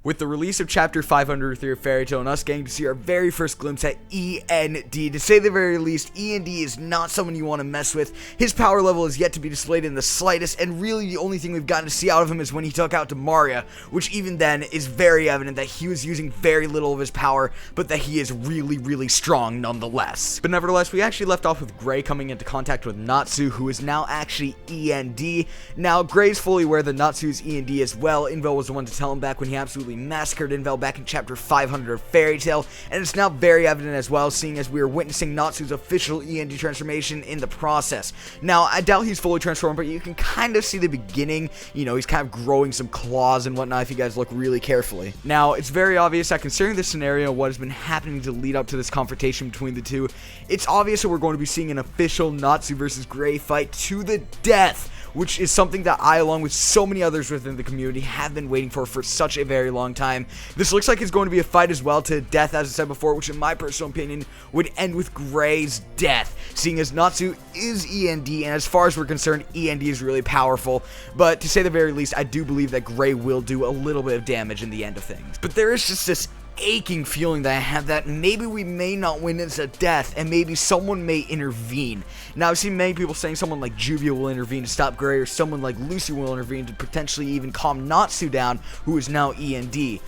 With the release of Chapter 503 of Fairy Tail and us getting to see our very first glimpse at E.N.D, to say the very least, E.N.D is not someone you want to mess with. His power level is yet to be displayed in the slightest, and really the only thing we've gotten to see out of him is when he took out Demaria, which even then is very evident that he was using very little of his power, but that he is really, really strong nonetheless. But nevertheless, we actually left off with Gray coming into contact with Natsu, who is now actually E.N.D. Now, Gray's fully aware that Natsu is E.N.D as well. Invel was the one to tell him back when he absolutely massacred Invel back in Chapter 500 of Fairy Tail, and it's now very evident as well, seeing as we are witnessing Natsu's official E.N.D transformation in the process. Now, I doubt he's fully transformed, but you can kind of see the beginning. You know, he's kind of growing some claws and whatnot if you guys look really carefully. Now, it's very obvious that considering this scenario, what has been happening to lead up to this confrontation between the two, it's obvious that we're going to be seeing an official Natsu versus Gray fight to the death, which is something that I, along with so many others within the community, have been waiting for such a very long time. This looks like it's going to be a fight as well to death, as I said before, which in my personal opinion would end with Gray's death, seeing as Natsu is E.N.D, and as far as we're concerned, E.N.D is really powerful, but to say the very least, I do believe that Gray will do a little bit of damage in the end of things. But there is just this aching feeling that I have that maybe we may not win this at death, and maybe someone may intervene. Now, I've seen many people saying someone like Juvia will intervene to stop Gray, or someone like Lucy will intervene to potentially even calm Natsu down, who is now E.N.D.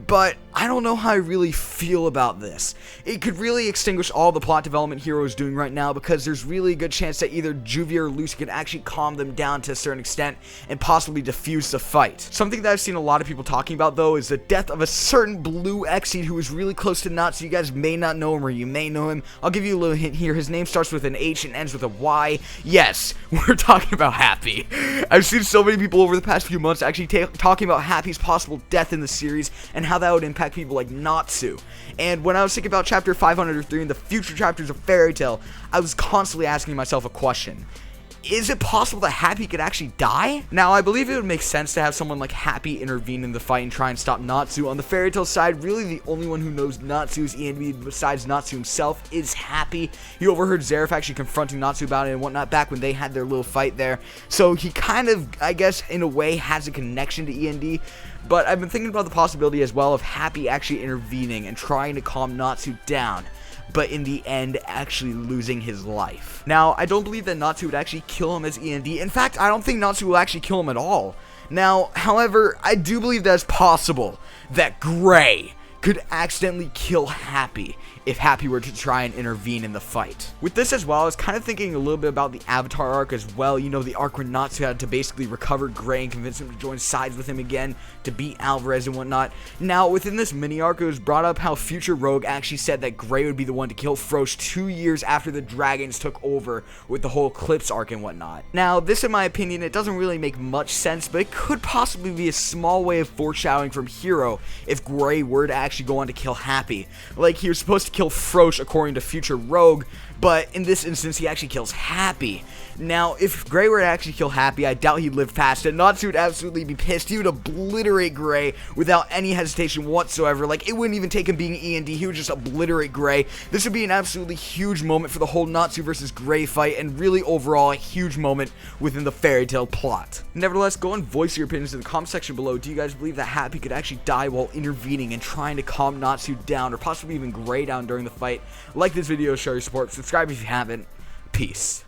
But I don't know how I really feel about this. It could really extinguish all the plot development Hero is doing right now, because there's really a good chance that either Juvia or Lucy could actually calm them down to a certain extent and possibly diffuse the fight. Something that I've seen a lot of people talking about, though, is the death of a certain blue Exceed who is really close to Natsu. You guys may not know him, or you may know him. I'll give you a little hint here. His name starts with an H and ends with a Y. Yes, we're talking about Happy. I've seen so many people over the past few months actually talking about Happy's possible death in the series and how that would impact people like Natsu. And when I was thinking about Chapter 503 and the future chapters of Fairy Tail, I was constantly asking myself a question. Is it possible that Happy could actually die? Now, I believe it would make sense to have someone like Happy intervene in the fight and try and stop Natsu. On the Fairy Tail side, really the only one who knows Natsu's E.N.D besides Natsu himself is Happy. He overheard Zeref actually confronting Natsu about it and whatnot back when they had their little fight there. So he kind of, I guess, in a way has a connection to E.N.D. But I've been thinking about the possibility as well of Happy actually intervening and trying to calm Natsu down, but in the end actually losing his life. Now, I don't believe that Natsu would actually kill him as E.N.D. In fact, I don't think Natsu will actually kill him at all. Now, however, I do believe that it's possible that Gray could accidentally kill Happy if Happy were to try and intervene in the fight. With this as well, I was kind of thinking a little bit about the Avatar arc as well. You know, the arc where Natsu had to basically recover Gray and convince him to join sides with him again to beat Alvarez and whatnot. Now, within this mini arc, it was brought up how future Rogue actually said that Gray would be the one to kill Frosh 2 years after the dragons took over with the whole Eclipse arc and whatnot. Now, this in my opinion, it doesn't really make much sense, but it could possibly be a small way of foreshadowing from Hero if Gray were to actually go on to kill Happy. Like, he was supposed to kill Frosh according to future Rogue, but in this instance he actually kills Happy. Now, if Gray were to actually kill Happy, I doubt he'd live past it. Natsu would absolutely be pissed. He would obliterate Gray without any hesitation whatsoever. Like, it wouldn't even take him being E.N.D. He would just obliterate Gray. This would be an absolutely huge moment for the whole Natsu versus Gray fight, and really overall a huge moment within the Fairy Tail plot. Nevertheless, go and voice your opinions in the comment section below. Do you guys believe that Happy could actually die while intervening and trying to calm Natsu down, or possibly even Gray down during the fight? Like this video, show your support, subscribe if you haven't. Peace.